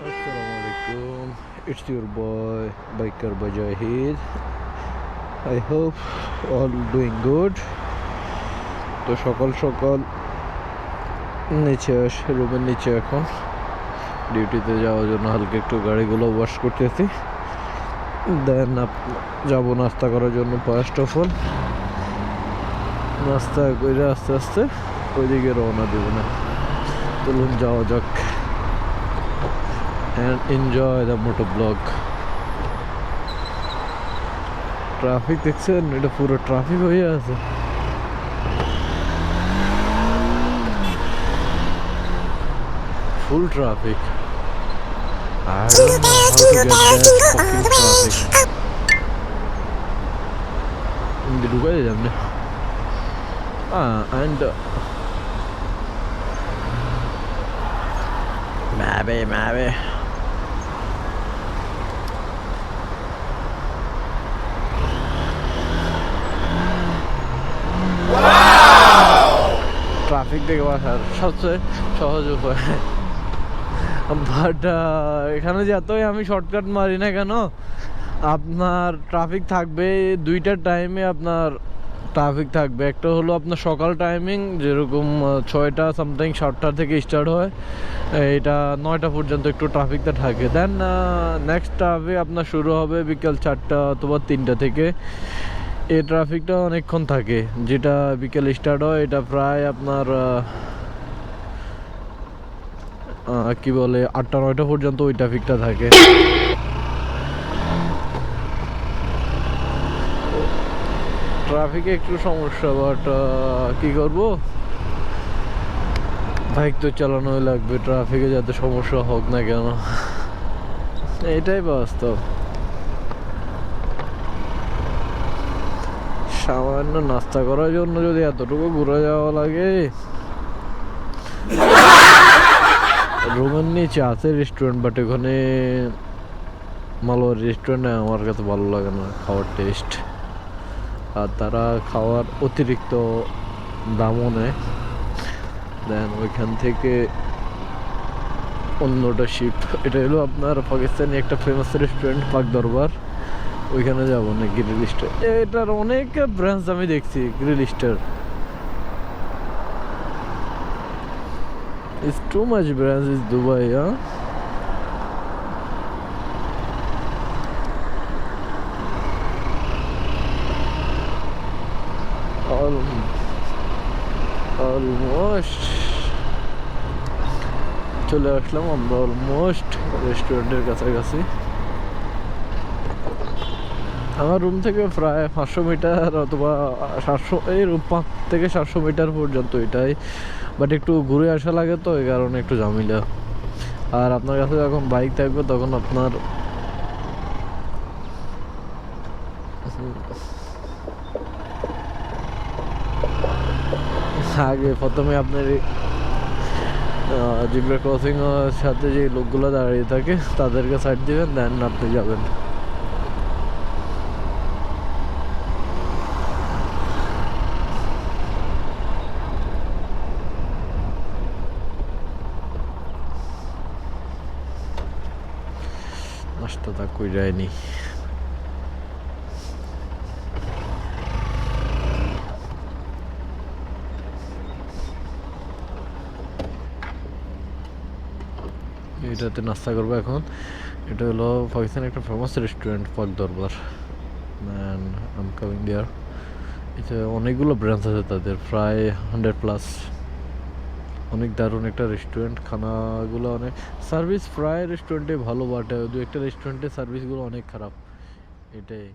Assalamualaikum. It's your boy Biker Bajahid. I hope all doing good. তো সকাল সকাল রুমের নিচে এখন ডিউটিতে যাওয়ার জন্য হালকা একটু গাড়িগুলো ওয়াশ করতেছি। দেন যাব নাস্তা করার জন্য। ফার্স্ট অফ অল নাস্তা করে আস্তে আস্তে ওইদিকে রওনা দেব না। চলুন যাওয়া যাক and enjoy the motor vlog. Traffic দেখছেন? এটা পুরো ট্রাফিক হয়ে আছে। ফুল traffic. I don't know how to get that fucking traffic. Hindi ঢুকাই যাম না। And Mabe. ট্রাফিক দেখে বাসার সবচেয়ে সহজ উপায়। বাট এখানে যতই আমি শর্টকাট মারি না কেন, আপনার ট্রাফিক থাকবে। দুইটা টাইমে আপনার ট্রাফিক থাকবে। একটা হলো আপনার সকাল টাইমিং, যেরকম 6টা সামথিং 7টা থেকে স্টার্ট হয়, এটা 9টা পর্যন্ত একটু ট্রাফিকটা থাকে। দেন নেক্সট ট্রাফিক আপনার শুরু হবে বিকেল 4টা অথবা 3টা থেকে। এই ট্রাফিকটা অনেকক্ষণ থাকে, যেটা বিকেল স্টার্ট হয় এটা প্রায় আপনার কি বলে 8টা-9টা পর্যন্ত ওই ট্রাফিকটা থাকে। ট্রাফিকে একটু সমস্যা, বাট কি করবো, বাইক তো চালানোই লাগবে। ট্রাফিকে যাতে সমস্যা হোক না কেন, এটাই বাস্তব। সামান্য নাস্তা করার জন্য যদি এতটুকু ঘুরে যাওয়া লাগে। রুমের নিচে আছে রেস্টুরেন্ট, বাট ওখানে মালওয়ার রেস্টুরেন্টে আমার কাছে ভালো লাগে না খাওয়ার টেস্ট। আর তারা খাওয়ার অতিরিক্ত দামও নেয়। দেন ওইখান থেকে অন্যটা শিপ। এটা হলো আপনার পাকিস্তানি একটা ফেমাস রেস্টুরেন্ট, পাক দরবার। ওইখানে যাবো না। গ্রিল স্টার, এটার অনেক ব্রাঞ্চ আমি দেখছি। Grill star is too much branch is Dubai, huh? Almost চলে আসলাম আমরা, অলমোস্ট রেস্টুরেন্টের কাছাকাছি। আমার রুম থেকে প্রায় 500 মিটার অথবা 700, এই 5 থেকে 700 মিটার পর্যন্ত এটাই। বাট একটু ঘুরে আসা লাগে, তো এই কারণে একটু ঝামেলা। আর আপনার কাছে যখন বাইক থাকবে তখন আপনার আগে প্রথমে আপনার জিব্রা ক্রসিং এর সাথে যে লোকগুলো দাঁড়িয়ে থাকে তাদেরকে সাইড দিবেন, দেন আপনি যাবেন। নাস্তা কই যায়নি। এটাতে নাস্তা করবো এখন। এটা হলো পাকিস্তানের একটা ফেমাস রেস্টুরেন্ট, পাক দরবার। অ্যান্ড আই এম কামিং দেয়ার। এটা অনেকগুলো ব্রাঞ্চ আছে তাদের, প্রায় 100+। অনেক দারুণ একটা রেস্টুরেন্ট। খানাগুলো অনেক, সার্ভিস প্রায় রেস্টুরেন্টে ভালো, বাট দু একটা রেস্টুরেন্টের সার্ভিসগুলো অনেক খারাপ, এটাই।